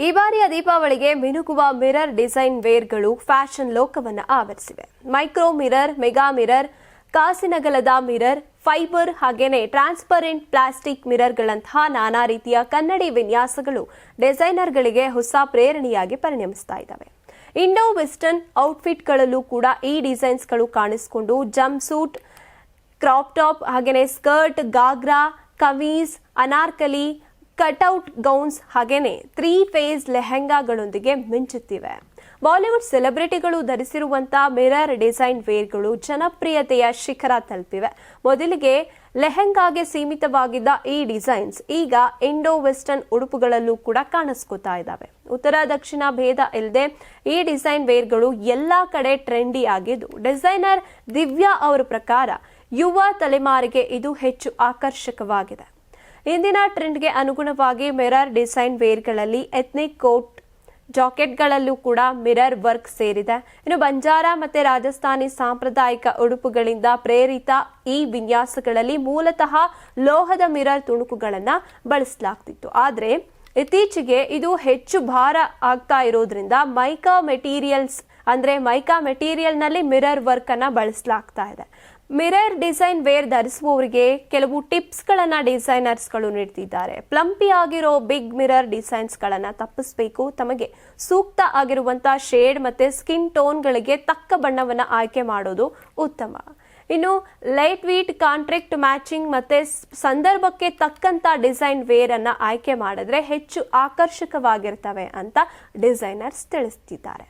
ಈ ಬಾರಿಯ ದೀಪಾವಳಿಗೆ ಮಿನುಗುವ ಮಿರರ್ ಡಿಸೈನ್ ವೇರ್ಗಳು ಫ್ಯಾಷನ್ ಲೋಕವನ್ನು ಆವರಿಸಿವೆ. ಮೈಕ್ರೋ ಮಿರರ್, ಮೆಗಾ ಮಿರರ್, ಕಾಸಿನಗಲದ ಮಿರರ್, ಫೈಬರ್ ಹಾಗೇನೆ ಟ್ರಾನ್ಸ್ಪರೆಂಟ್ ಪ್ಲಾಸ್ಟಿಕ್ ಮಿರರ್ಗಳಂತಹ ನಾನಾ ರೀತಿಯ ಕನ್ನಡಿ ವಿನ್ಯಾಸಗಳು ಡಿಸೈನರ್ಗಳಿಗೆ ಹೊಸ ಪ್ರೇರಣೆಯಾಗಿ ಪರಿಣಮಿಸ್ತಾ ಇದ್ದಾವೆ. ಇಂಡೋ ವೆಸ್ಟರ್ನ್ ಔಟ್ಫಿಟ್ಗಳಲ್ಲೂ ಕೂಡ ಈ ಡಿಸೈನ್ಸ್ಗಳು ಕಾಣಿಸಿಕೊಂಡು ಜಂಪ್ ಸೂಟ್, ಕ್ರಾಪ್ ಟಾಪ್ ಹಾಗೇನೆ skirt, ghagra, kameez, Anarkali, cutout gowns ಹಾಗೇನೆ 3 ಫೇಸ್ ಲೆಹೆಂಗಾಗಳೊಂದಿಗೆ ಮಿಂಚುತ್ತಿವೆ. ಬಾಲಿವುಡ್ ಸೆಲೆಬ್ರಿಟಿಗಳು ಧರಿಸಿರುವಂತಹ ಮಿರರ್ ಡಿಸೈನ್ ವೇರ್ಗಳು ಜನಪ್ರಿಯತೆಯ ಶಿಖರ ತಲುಪಿವೆ. ಮೊದಲಿಗೆ ಲೆಹೆಂಗಾಗೆ ಸೀಮಿತವಾಗಿದ್ದ ಈ ಡಿಸೈನ್ಸ್ ಈಗ ಇಂಡೋ ವೆಸ್ಟರ್ನ್ ಉಡುಪುಗಳಲ್ಲೂ ಕೂಡ ಕಾಣಿಸ್ಕೊತಾ ಇದ್ದಾವೆ. ಉತ್ತರ ದಕ್ಷಿಣ ಭೇದ ಇಲ್ಲದೆ ಈ ಡಿಸೈನ್ ವೇರ್ಗಳು ಎಲ್ಲಾ ಕಡೆ ಟ್ರೆಂಡಿ ಆಗಿದ್ದು, ಡಿಸೈನರ್ ದಿವ್ಯಾ ಅವರ ಪ್ರಕಾರ ಯುವ ತಲೆಮಾರಿಗೆ ಇದು ಹೆಚ್ಚು ಆಕರ್ಷಕವಾಗಿದೆ. ಇಂದಿನ ಟ್ರೆಂಡ್ಗೆ ಅನುಗುಣವಾಗಿ ಮಿರರ್ ಡಿಸೈನ್ ವೇರ್ಗಳಲ್ಲಿ ಎಥ್ನಿಕ್ ಕೋಟ್ ಜಾಕೆಟ್ಗಳಲ್ಲೂ ಕೂಡ ಮಿರರ್ ವರ್ಕ್ ಸೇರಿದೆ. ಇನ್ನು ಬಂಜಾರ ಮತ್ತು ರಾಜಸ್ಥಾನಿ ಸಾಂಪ್ರದಾಯಿಕ ಉಡುಪುಗಳಿಂದ ಪ್ರೇರಿತ ಈ ವಿನ್ಯಾಸಗಳಲ್ಲಿ ಮೂಲತಃ ಲೋಹದ ಮಿರರ್ ತುಣುಕುಗಳನ್ನು ಬಳಸಲಾಗ್ತಿತ್ತು. ಆದರೆ ಇತ್ತೀಚೆಗೆ ಇದು ಹೆಚ್ಚು ಭಾರ ಆಗ್ತಾ ಇರೋದ್ರಿಂದ ಮೈಕಾ ಮೆಟೀರಿಯಲ್ನಲ್ಲಿ ಮಿರರ್ ವರ್ಕ್ ಅನ್ನ ಬಳಸಲಾಗ್ತಾ ಇದೆ. ಮಿರರ್ ಡಿಸೈನ್ ವೇರ್ ಧರಿಸುವವರಿಗೆ ಕೆಲವು ಟಿಪ್ಸ್ಗಳನ್ನು ಡಿಸೈನರ್ಸ್ಗಳು ನೀಡ್ತಿದ್ದಾರೆ. ಪ್ಲಂಪಿ ಆಗಿರೋ ಬಿಗ್ ಮಿರರ್ ಡಿಸೈನ್ಸ್ಗಳನ್ನು ತಪ್ಪಿಸಬೇಕು. ತಮಗೆ ಸೂಕ್ತ ಆಗಿರುವಂತಹ ಶೇಡ್ ಮತ್ತೆ ಸ್ಕಿನ್ ಟೋನ್ಗಳಿಗೆ ತಕ್ಕ ಬಣ್ಣವನ್ನು ಆಯ್ಕೆ ಮಾಡೋದು ಉತ್ತಮ. ಇನ್ನು ಲೈಟ್ ವೀಟ್, ಕಾಂಟ್ರಾಕ್ಟ್ ಮ್ಯಾಚಿಂಗ್ ಮತ್ತೆ ಸಂದರ್ಭಕ್ಕೆ ತಕ್ಕಂತ ಡಿಸೈನ್ ವೇರ್ ಅನ್ನ ಆಯ್ಕೆ ಮಾಡಿದ್ರೆ ಹೆಚ್ಚು ಆಕರ್ಷಕವಾಗಿರ್ತವೆ ಅಂತ ಡಿಸೈನರ್ಸ್ ತಿಳಿಸ್ತಿದ್ದಾರೆ.